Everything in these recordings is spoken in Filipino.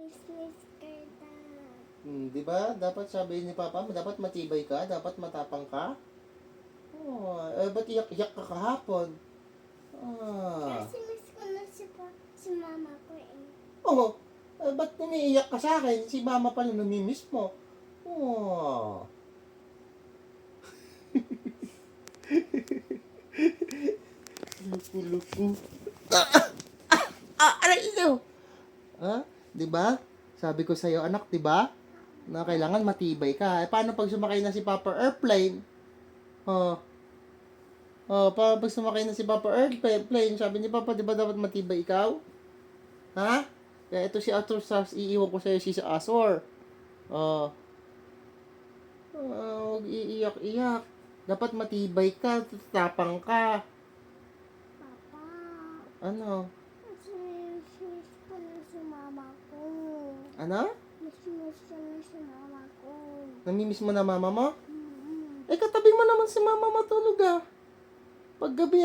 Miss kita. Di ba? Dapat sabi ni Papa mo, dapat matibay ka, dapat matapang ka. Oh, ba't iyak-iyak ka kahapon? Ah. Kasi miss ko na si mama ko eh. Oh, ba't umiiyak ka sa akin? Si Mama pala namimiss mo. Oh. Luku-luku. Aray ito! Ha? Di ba? Sabi ko sa'yo, anak, di ba? Na kailangan matibay ka. Paano pag sumakay na si Papa Airplane? Oh. Oh, paano pag sumakay na si Papa Airplane? Sabi ni Papa, di ba dapat matibay ikaw? Ha? Kaya ito si Arthur Sas, iiwan ko sa'yo si Asor. Oh. Huwag iiyak-iyak. Dapat matibay ka, tapang ka. Papa, Ano? kasi miss ko na si mama ko. Ano? Miss ko na si mama ko. Namimiss mo na mama mo? Mm-hmm. Katabi mo naman si mama matulog Paggabi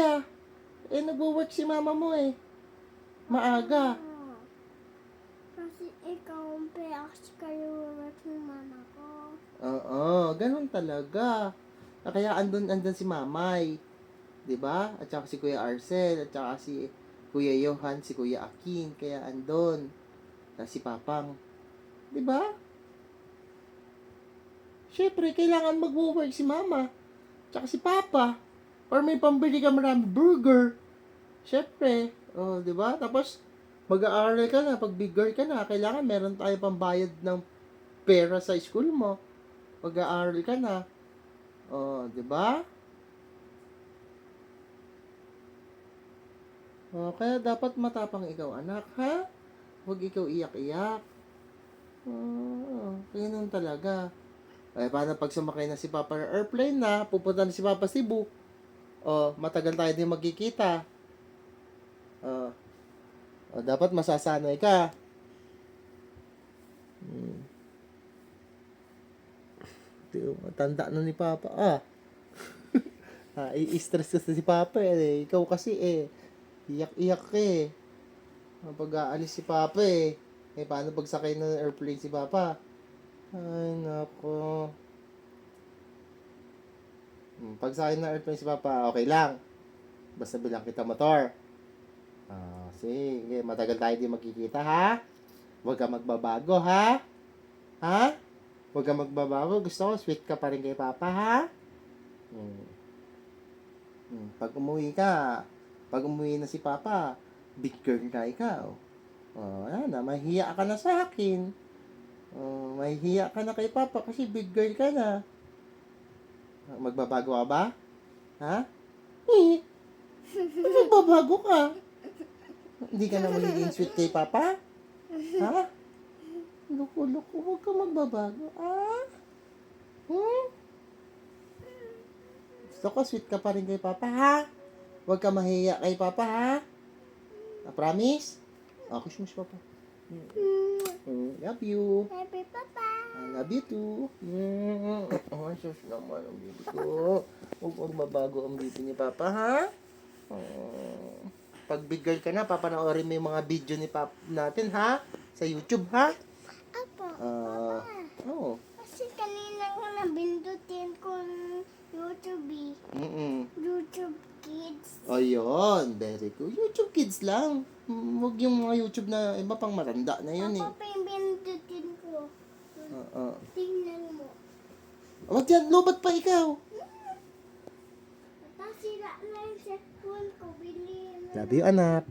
nagwo-work si mama mo Maaga. Kasi ikaw ang peaks kayo ng mama ko. Oo, ganun talaga. Kaya andun si Mamay. 'Di ba? At saka si Kuya Arcel, at saka si Kuya Johan, si Kuya Akin, kaya andun. At si Papang. 'Di ba? Syempre, kailangan mag-work si Mama. Tsaka si Papa. Or may pambili ka marami burger. Syempre, 'di ba? Tapos mag-aaral ka na, pag big girl ka na, kailangan meron tayo pambayad ng pera sa school mo. Mag-aaral ka na. 'Di ba? Kaya dapat matapang ikaw, anak, ha? Huwag ikaw iyak-iyak. Ganun talaga. Paano pag sumakay na si Papa ng airplane na, pupunta na si Papa Cebu. Matagal tayo din magkikita. Dapat masasanay ka. Matanda na ni Papa. I-stress ka si Papa Ikaw kasi iyak-iyak pag aalis si Papa paano pag sakay ng airplane si Papa? Ay, nako. Pag sakay ng airplane si Papa, okay lang. Basta bilang kita motor. Sige, matagal tayo din magkikita, ha? Huwag ka magbabago, ha? Ha? Huwag ka magbabago. Gusto ko, sweet ka pa rin kay Papa, ha? Pag umuwi na si Papa, big girl na ikaw. Mahihiya ka na sa akin. Mahihiya ka na kay Papa kasi big girl ka na. Magbabago ka ba? Ha? Magbabago ka. Hindi ka na magiging sweet kay Papa? Ha? Loko-loko, huwag ka magbabago. Gusto ko, sweet ka pa rin kay Papa, ha? Huwag ka mahiya kay Papa, ha? Promise? Kiss mo si Papa. Love you. Happy Papa. I love you too. Sus naman ang baby ko. Huwag magbabago ang baby ni Papa, ha? Pag big girl ka na, papanoorin mo yung mga video ni Papa natin, ha? Sa YouTube, ha? Apo, Oo. kasi kanina ko nabindutin ko YouTube YouTube Kids. Ayun, very good. YouTube Kids lang. Huwag yung mga YouTube na iba pang matanda na yun Papa, pindutin ko. Tingnan mo. Huwag yan, lobat pa ikaw. Sira na yung cellphone ko. Bili na. Love you, anak.